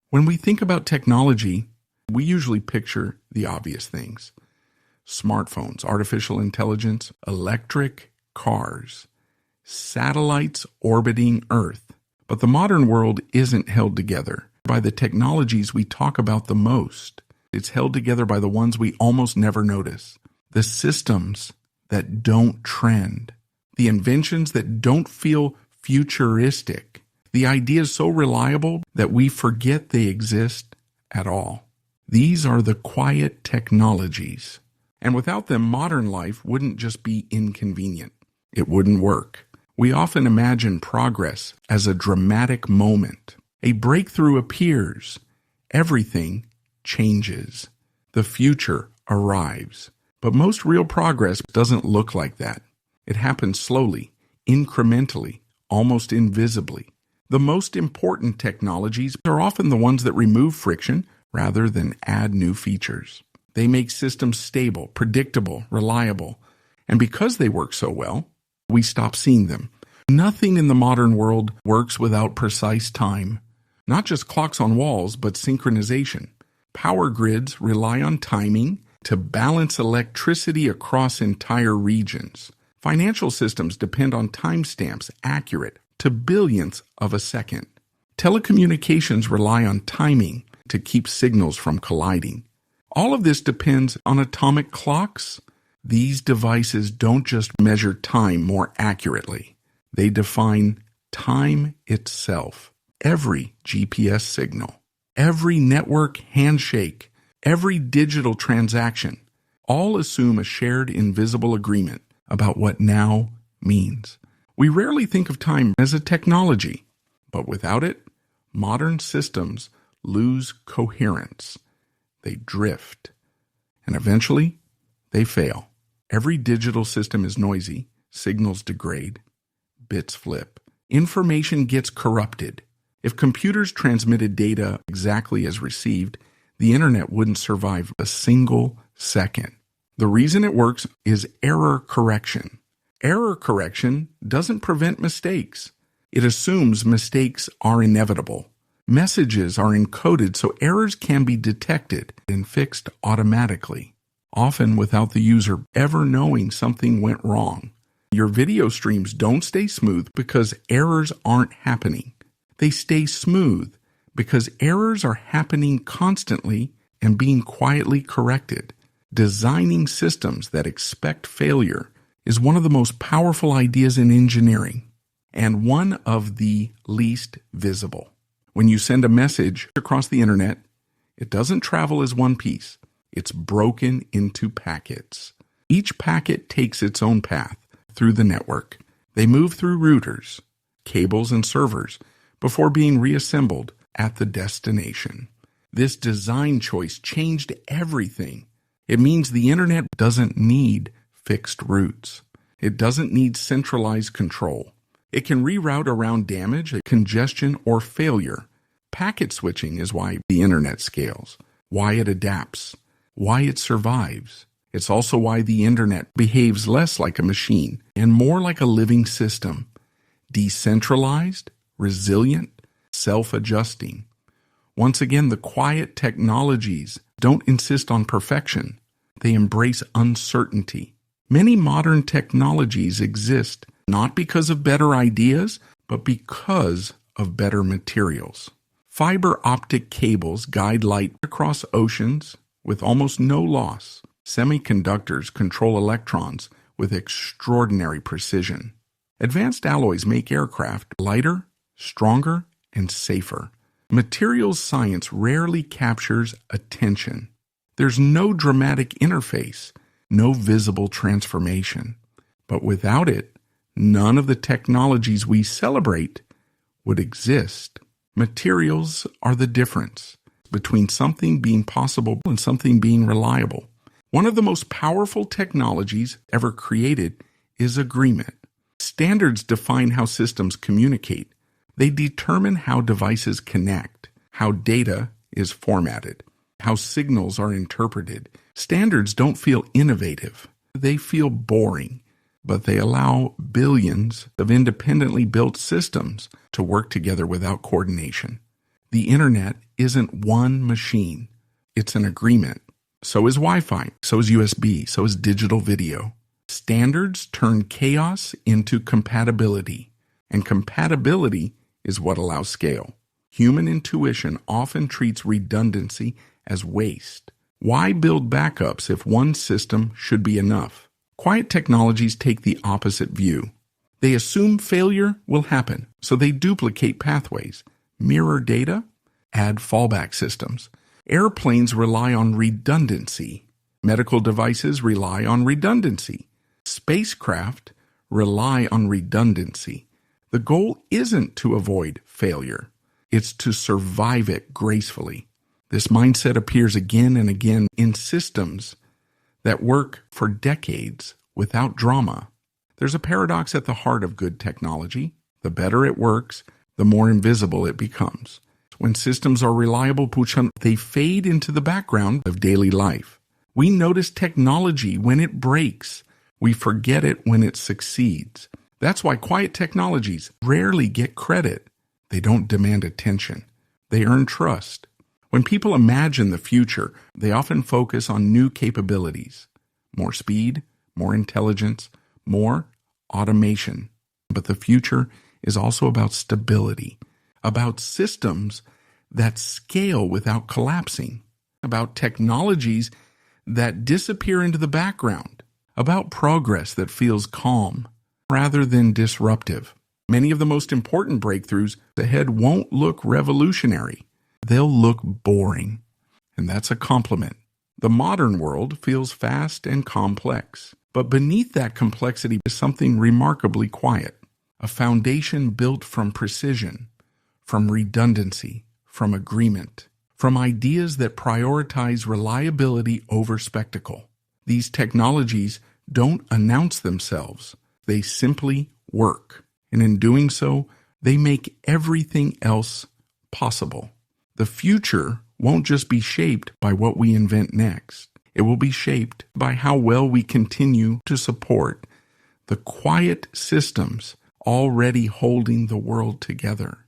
When we think about technology, we usually picture the obvious things. Smartphones, artificial intelligence, electric cars, satellites orbiting Earth. But the modern world isn't held together by the technologies we talk about the most. It's held together by the ones we almost never notice. The systems that don't trend. The inventions that don't feel futuristic. The ideas so reliable that we forget they exist at all. These are the quiet technologies. And without them, modern life wouldn't just be inconvenient. It wouldn't work. We often imagine progress as a dramatic moment. A breakthrough appears. Everything changes. The future arrives. But most real progress doesn't look like that. It happens slowly, incrementally, almost invisibly. The most important technologies are often the ones that remove friction rather than add new features. They make systems stable, predictable, reliable. And because they work so well, we stop seeing them. Nothing in the modern world works without precise time. Not just clocks on walls, but synchronization. Power grids rely on timing to balance electricity across entire regions. Financial systems depend on timestamps accurate to billionths of a second. Telecommunications rely on timing to keep signals from colliding. All of this depends on atomic clocks. These devices don't just measure time more accurately. They define time itself. Every GPS signal, every network handshake, every digital transaction, all assume a shared invisible agreement about what now means. We rarely think of time as a technology, but without it, modern systems lose coherence. They drift, and eventually, they fail. Every digital system is noisy, signals degrade, bits flip, information gets corrupted. If computers transmitted data exactly as received, the internet wouldn't survive a single second. The reason it works is error correction. Error correction doesn't prevent mistakes. It assumes mistakes are inevitable. Messages are encoded so errors can be detected and fixed automatically, often without the user ever knowing something went wrong. Your video streams don't stay smooth because errors aren't happening. They stay smooth because errors are happening constantly and being quietly corrected. Designing systems that expect failure is one of the most powerful ideas in engineering, and one of the least visible. When you send a message across the internet, it doesn't travel as one piece. It's broken into packets. Each packet takes its own path through the network. They move through routers, cables, and servers before being reassembled at the destination. This design choice changed everything. It means the internet doesn't need fixed routes. It doesn't need centralized control. It can reroute around damage, congestion, or failure. Packet switching is why the internet scales, why it adapts, why it survives. It's also why the internet behaves less like a machine and more like a living system. Decentralized, resilient, self-adjusting. Once again, the quiet technologies don't insist on perfection. They embrace uncertainty. Many modern technologies exist not because of better ideas, but because of better materials. Fiber optic cables guide light across oceans with almost no loss. Semiconductors control electrons with extraordinary precision. Advanced alloys make aircraft lighter, stronger, and safer. Materials science rarely captures attention. There's no dramatic interface, no visible transformation. But without it, none of the technologies we celebrate would exist. Materials are the difference between something being possible and something being reliable. One of the most powerful technologies ever created is agreement. Standards define how systems communicate. They determine how devices connect, how data is formatted, how signals are interpreted. Standards don't feel innovative. They feel boring, but they allow billions of independently built systems to work together without coordination. The internet isn't one machine. It's an agreement. So is Wi-Fi, so is USB, so is digital video. Standards turn chaos into compatibility, and compatibility is what allows scale. Human intuition often treats redundancy as waste. Why build backups if one system should be enough? Quiet technologies take the opposite view. They assume failure will happen, so they duplicate pathways, mirror data, add fallback systems. Airplanes rely on redundancy. Medical devices rely on redundancy. Spacecraft rely on redundancy. The goal isn't to avoid failure. It's to survive it gracefully. This mindset appears again and again in systems that work for decades without drama. There's a paradox at the heart of good technology. The better it works, the more invisible it becomes. When systems are reliable, they fade into the background of daily life. We notice technology when it breaks. We forget it when it succeeds. That's why quiet technologies rarely get credit. They don't demand attention. They earn trust. When people imagine the future, they often focus on new capabilities. More speed, more intelligence, more automation. But the future is also about stability, about systems that scale without collapsing, about technologies that disappear into the background, about progress that feels calm rather than disruptive. Many of the most important breakthroughs ahead won't look revolutionary. They'll look boring. And that's a compliment. The modern world feels fast and complex. But beneath that complexity is something remarkably quiet. A foundation built from precision, from redundancy, from agreement, from ideas that prioritize reliability over spectacle. These technologies don't announce themselves. They simply work. And in doing so, they make everything else possible. The future won't just be shaped by what we invent next. It will be shaped by how well we continue to support the quiet systems already holding the world together.